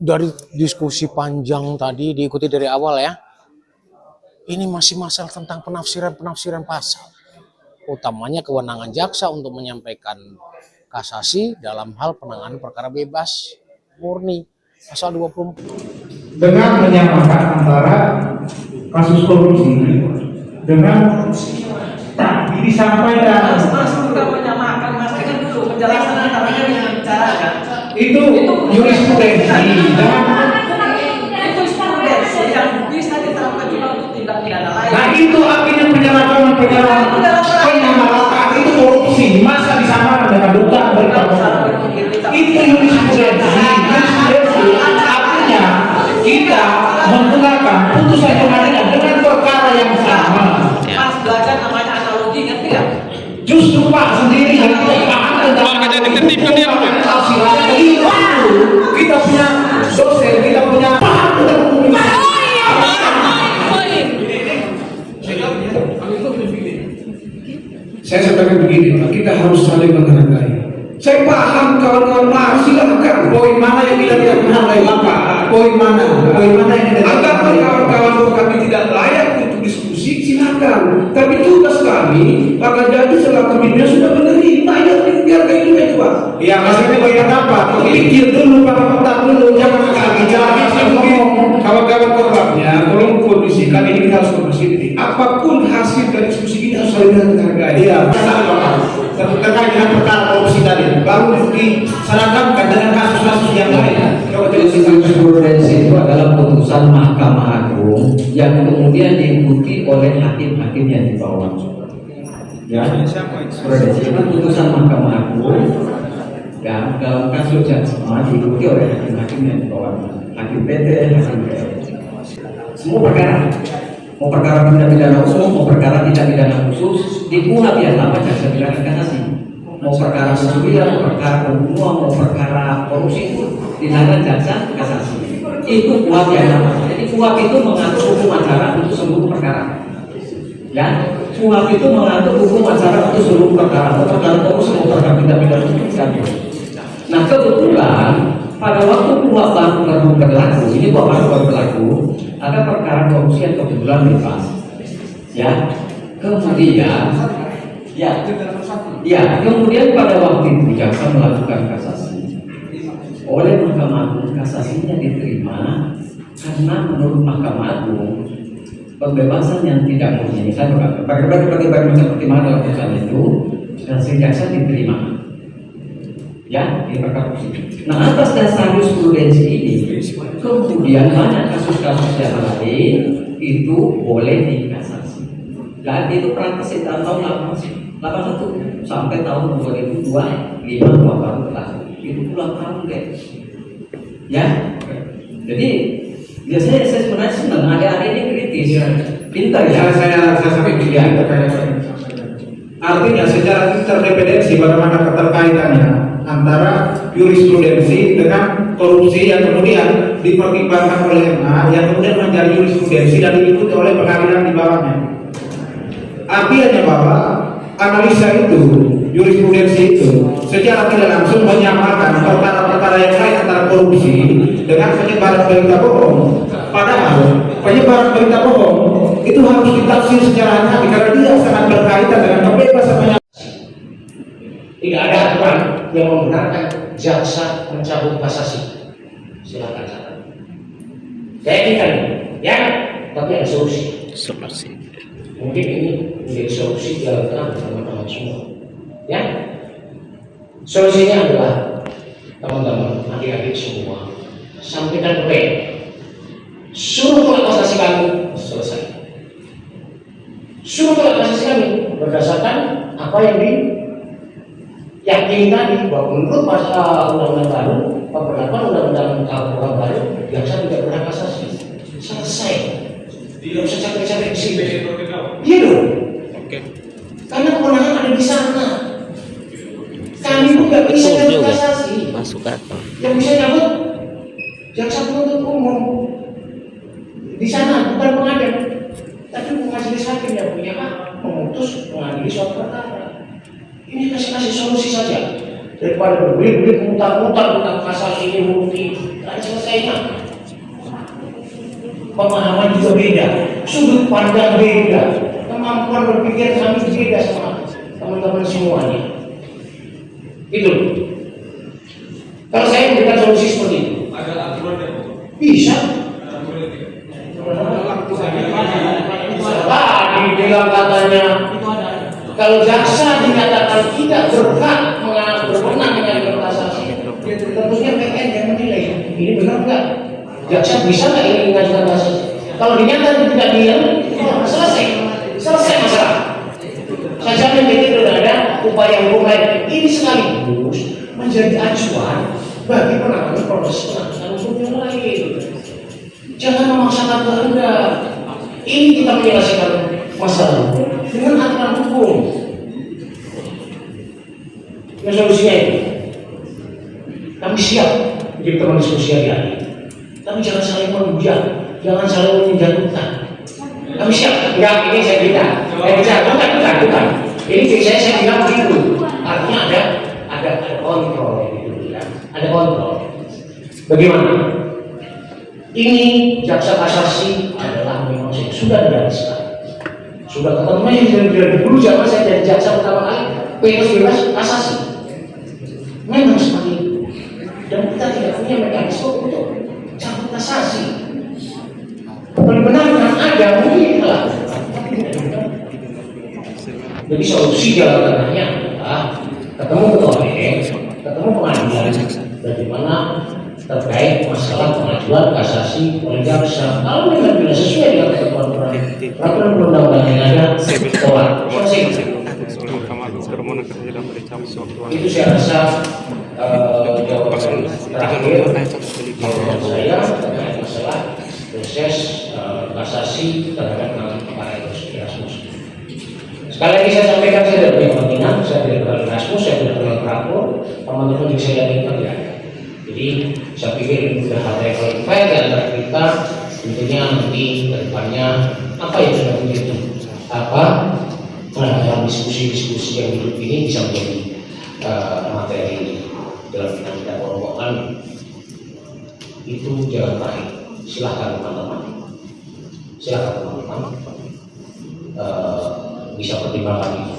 Dari diskusi panjang tadi diikuti dari awal ya, ini masih masalah tentang penafsiran pasal, utamanya kewenangan jaksa untuk menyampaikan kasasi dalam hal penanganan perkara bebas murni pasal 24. Dengan menyamakan antara kasus korupsi dengan disampaikan bukan menyamakan, maksudnya dulu penjelasan antaranya dengan bicarakan itu jurisprudensi itu jurisprudensi yang bisa diterapkan juga untuk tindak pidana lain. nah itu artinya penyamakan itu korupsi, masa disamakan dengan dugaan berperkara itu jurisprudensi artinya kita menggunakan putusan pengadilan dengan perkara yang sama. Pas belajar namanya analogi, ngerti nggak? Justru Pak sendiri yang tidak paham tentang kita punya dosen, kita punya paham tentang hukum. Saya sampaikan begini, Pak, kita harus saling menghargai. Saya paham kawan-kawan, silakan. Poin mana yang kita tidak menghargai Bapak? Poin mana yang tidak? Anggaplah kawan-kawan kami tidak layak untuk diskusi, silakan. Tapi tugas kami, maka jadi selaku pimpinan sudah menerima, ya biarkan itu aja Pak. Ya maksudnya banyak apa? Pikir dulu, Pak, kotak dulu, jangan asal bicara. Kawan-kawan korupnya, tolong kondisikan ini kita harus kondisi. Apapun hasil dari diskusi ini harus saling menghargai. Iya, terkait dengan perkara korupsi tadi, baru diserahkan dengan kasus-kasus yang lain. Jurisprudensi itu adalah putusan Mahkamah Agung yang kemudian diikuti oleh hakim-hakim yang di bawah. Ya, jurisprudensi itu putusan Mahkamah Agung dan dalam kasus yang sama diikuti oleh hakim-hakim yang di bawah. Hakim PT, hakim PN. Semua perkara, mau perkara tindak pidana umum, mau perkara tindak pidana khusus, di KUHP yang lama jaksa bilang kasasi. Mau perkara pencurian, mau perkara pembunuhan, mau perkara korupsi itu dinilai jaksa kasasi. Itu KUHP yang lama. Jadi KUHP itu mengatur hukum acara untuk seluruh perkara. Ya, KUHP itu mengatur hukum acara untuk seluruh perkara. Mau perkara korupsi, mau perkara tindak pidana khusus. Nah kebetulan pada waktu KUHP baru berlaku, ini KUHP baru berlaku, ada perkara korupsi yang kebetulan bebas. Ya, kemudian kemudian pada waktu itu jaksa melakukan kasasi oleh Mahkamah Agung, kasasinya diterima karena menurut Mahkamah Agung pembebasan yang tidak murni, saya berbagai macam pertimbangan dalam putusan itu, kasasi jaksa diterima ya di perkara korupsi. Nah atas dasar jurisprudensi ini kemudian banyak kasus-kasus yang lain itu boleh dikasasi. Dan itu praktis tahun 81 sampai tahun 2002 baru berlaku. Itu puluhan tahun deh. Ya, jadi biasanya saya sebenarnya senang adik-adik ini kritis, pintar ya. Saya sampai begini. Artinya secara interdependensi bagaimana keterkaitannya antara jurisprudensi dengan korupsi yang kemudian dipertimbangkan oleh MA yang kemudian menjadi jurisprudensi dan diikuti oleh pengadilan di bawahnya. Artinya bahwa analisa itu, jurisprudensi itu secara tidak langsung menyamakan perkara-perkara yang lain antara korupsi dengan penyebaran berita bohong. Padahal penyebaran berita bohong itu harus ditafsir secara hati karena dia sangat berkaitan dengan kebebasan menyampaikan. Tidak ada aturan yang membenarkan jaksa mencabut kasasi. Silakan catat. Kayak kita nih, ya, tapi ada solusi. Mungkin ini menjadi solusi jalan tengah teman-teman semua. Ya, solusinya adalah teman-teman, adik-adik semua, sampaikan ke suruh tolak kasasi kami selesai. Suruh tolak kasasi kami berdasarkan apa yang diyakini tadi bahwa menurut pasal undang-undang baru, pemberlakuan undang-undang KUHP baru, jaksa tidak berhak kasasi. Selesai. Tidak usah capek-capek di sini. Iya dong. Karena kewenangan ada di sana. Kami pun nggak bisa nyabut kasasi. Yang bisa nyabut jaksa penuntut umum di sana, bukan pengadilan, tapi majelis hakim yang punya hak memutus mengadili suatu perkara. Ini kasih solusi saja. daripada berbelit-belit mutar-mutar tentang pasal ini huruf ini, tidak selesainya. Pemahaman juga beda, sudut pandang beda, kemampuan berpikir kami beda sama teman-teman semuanya. Itu. Kalau saya memberikan solusi seperti itu, bisa. Tadi bilang katanya, kalau jaksa dinyatakan tidak berhak berwenang dengan kasasi, tentunya PN yang menilai ini benar nggak? Jaksa bisa nggak ini mengajukan kasasi? Kalau dinyatakan tidak selesai masalah. Saya jamin begitu ada upaya hukum lain. Ini sekaligus menjadi acuan bagi penanganan proses penanganan hukum yang lain. Jangan memaksakan kehendak. Ini kita menyelesaikan masalah dengan aturan hukum. Yang solusinya itu, kami siap menjadi teman diskusi hari-hari. Tapi jangan saling menghujat, jangan saling menjatuhkan. Kami siap. Enggak, ini saya bilang. Bukan. Ini saya bilang begitu. Artinya ada kontrol gitu ya. Ada kontrol. Bagaimana? Ini jaksa kasasi adalah memang sudah dijelaskan. Sudah ketemu dari dulu zaman saya jadi jaksa pertama kali bebas kasasi. Memang seperti itu. Dan kita tidak punya mekanisme untuk cabut kasasi. Benar-benar ada mungkin lah. Jadi solusi jalan tengahnya adalah ketemu ketua BM, ketemu pengadilan, bagaimana terkait masalah pengajuan kasasi oleh jaksa. Kalau memang tidak sesuai dengan ketentuan peraturan perundang-undangan yang ada, tolak. Selesai. Itu saya rasa jawaban terakhir saya terkait masalah proses kasasi terhadap para Erasmus. Sekali lagi saya sampaikan, saya tidak punya kepentingan, saya tidak berada Erasmus, saya tidak punya rapor, teman-teman juga saya yakin tidak ada. Jadi saya pikir ini sudah hal yang qualified di antara kita. Tentunya nanti ke depannya apa yang sudah menjadi dalam diskusi-diskusi yang hidup ini bisa menjadi materi dalam kita rombongan itu jalan terakhir. Silahkan teman-teman, bisa pertimbangkan itu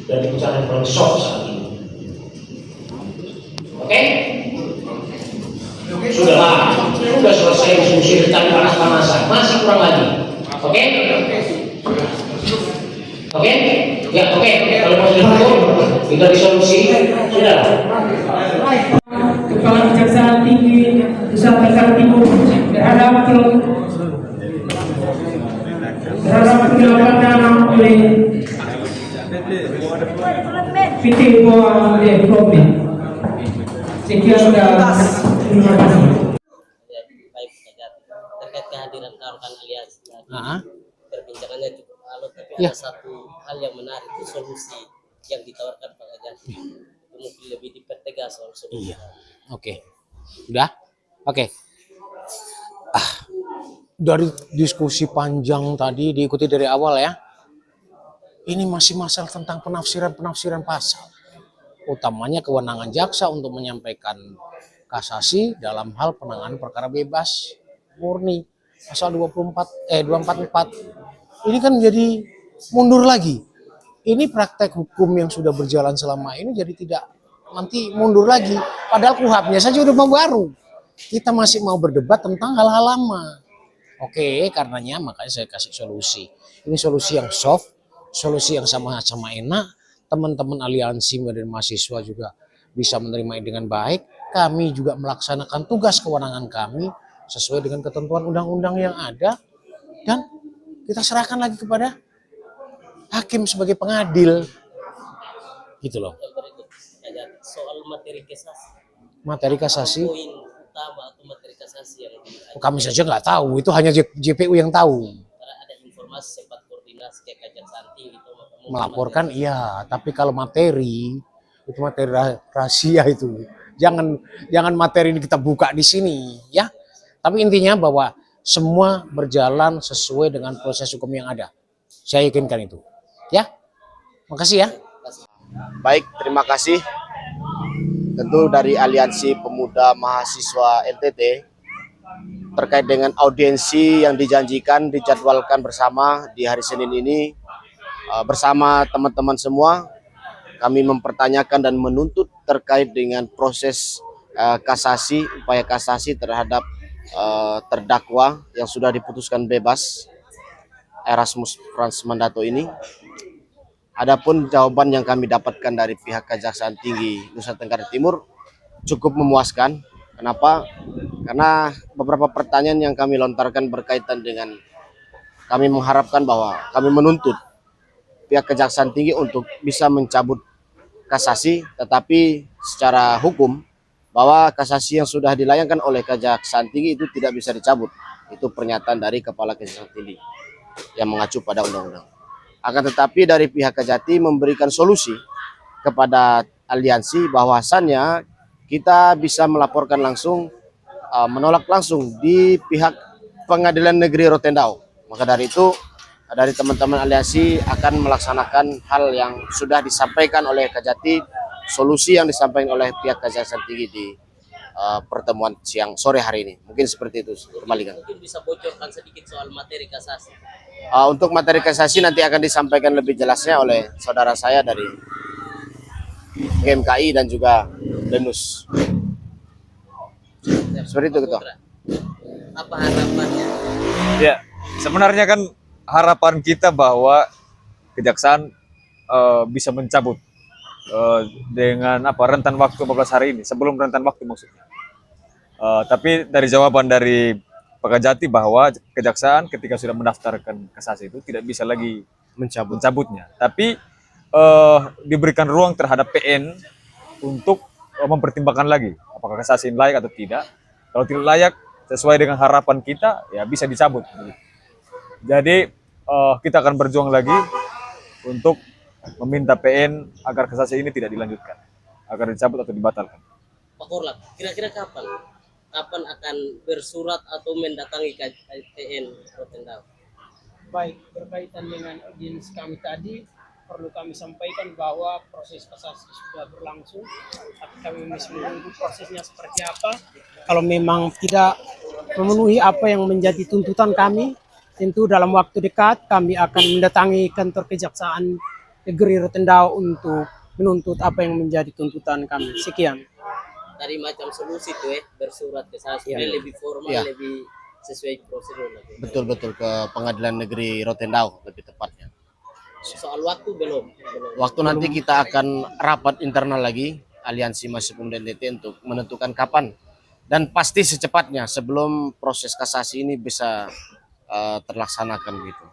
dan bicara yang paling soft saat ini. Oke? Sudah selesai diskusi tentang panas-panasan, masih kurang lagi. Oke? Ya oke. Kalau mau ditutup, kita disolusi sudah. Kepala Kejaksaan Tinggi Nusa Tenggara Timur berharap dilakukan oleh PT Bawah Development. Sekian dan terima kasih. Baik, terkait kehadiran kawan-kawan aliansi perbincangannya cukup alot, tapi ada satu hal yang menarik, itu solusi yang ditawarkan Pak Ajati. Mungkin lebih dipertegas soal solusi. Oke. Udah? Oke. Dari diskusi panjang tadi diikuti dari awal ya. Ini masih masalah tentang penafsiran pasal. Utamanya kewenangan jaksa untuk menyampaikan kasasi dalam hal penanganan perkara bebas murni. Pasal 244. Ini kan jadi mundur lagi. Ini praktek hukum yang sudah berjalan selama ini jadi tidak nanti mundur lagi. Padahal KUHP-nya saja udah baru. Kita masih mau berdebat tentang hal-hal lama. Oke, karenanya makanya saya kasih solusi. Ini solusi yang soft, solusi yang sama-sama enak. Teman-teman aliansi dan mahasiswa juga bisa menerima dengan baik. Kami juga melaksanakan tugas kewenangan kami sesuai dengan ketentuan undang-undang yang ada. Dan kita serahkan lagi kepada hakim sebagai pengadil. Gitu loh. Soal materi kasasi. Materi kasasi. Poin utama atau materi kasasi yang kami saja nggak tahu, itu hanya JPU yang tahu. Ada informasi sempat koordinasi ke Kejaksaan Tinggi itu melaporkan iya, tapi kalau materi itu materi rahasia itu. Jangan materi ini kita buka di sini ya. Tapi intinya bahwa semua berjalan sesuai dengan proses hukum yang ada. Saya yakinkan itu. Ya. Makasih ya. Baik, terima kasih tentu dari Aliansi Pemuda Mahasiswa NTT terkait dengan audiensi yang dijanjikan dijadwalkan bersama di hari Senin ini bersama teman-teman semua. Kami mempertanyakan dan menuntut terkait dengan proses kasasi, upaya kasasi terhadap terdakwa yang sudah diputuskan bebas, Erasmus Frans Mandato ini. Adapun jawaban yang kami dapatkan dari pihak Kejaksaan Tinggi Nusa Tenggara Timur cukup memuaskan. Kenapa? Karena beberapa pertanyaan yang kami lontarkan berkaitan dengan kami mengharapkan bahwa kami menuntut pihak Kejaksaan Tinggi untuk bisa mencabut kasasi, tetapi secara hukum bahwa kasasi yang sudah dilayangkan oleh Kejaksaan Tinggi itu tidak bisa dicabut. Itu pernyataan dari Kepala Kejaksaan Tinggi yang mengacu pada undang-undang. Akan tetapi dari pihak Kejati memberikan solusi kepada aliansi bahwasannya kita bisa melaporkan langsung, menolak langsung di pihak Pengadilan Negeri Rotendao. Maka dari itu, dari teman-teman aliansi akan melaksanakan hal yang sudah disampaikan oleh Kejati, solusi yang disampaikan oleh pihak Kejaksaan Tinggi di pertemuan sore hari ini. Mungkin seperti itu. Kembalikan. Mungkin bisa bocorkan sedikit soal materi kasasi. Untuk materi kasasi nanti akan disampaikan lebih jelasnya oleh saudara saya dari GMKI dan juga Denus. Seperti itu, Ketua. Apa harapannya? Ya, sebenarnya kan harapan kita bahwa kejaksaan bisa mencabut dengan rentan waktu 14 hari ini, sebelum rentan waktu maksudnya. Tapi dari jawaban dari Pak Kejati bahwa kejaksaan ketika sudah mendaftarkan kasasi itu tidak bisa lagi mencabutnya. Tapi diberikan ruang terhadap PN untuk mempertimbangkan lagi apakah kasasi ini layak atau tidak. Kalau tidak layak sesuai dengan harapan kita, ya bisa dicabut. Jadi kita akan berjuang lagi untuk meminta PN agar kasasi ini tidak dilanjutkan, agar dicabut atau dibatalkan. Pak Korlap, kira-kira kapan akan bersurat atau mendatangi PN Rotendao? Baik, berkaitan dengan audiens kami tadi, perlu kami sampaikan bahwa proses kasasi sudah berlangsung, tapi kami masih menunggu prosesnya seperti apa. Kalau memang tidak memenuhi apa yang menjadi tuntutan kami, tentu dalam waktu dekat kami akan mendatangi kantor Kejaksaan Negeri Rotendao untuk menuntut apa yang menjadi tuntutan kami. Sekian. Dari macam solusi tuh bersurat kasasi lebih formal, lebih sesuai prosedur lagi. Betul ke Pengadilan Negeri Rotendao lebih tepatnya. Soal waktu belum. Waktu nanti kita akan rapat internal lagi Aliansi Mahasiswa Pemuda NTT untuk menentukan kapan dan pasti secepatnya sebelum proses kasasi ini bisa terlaksanakan gitu.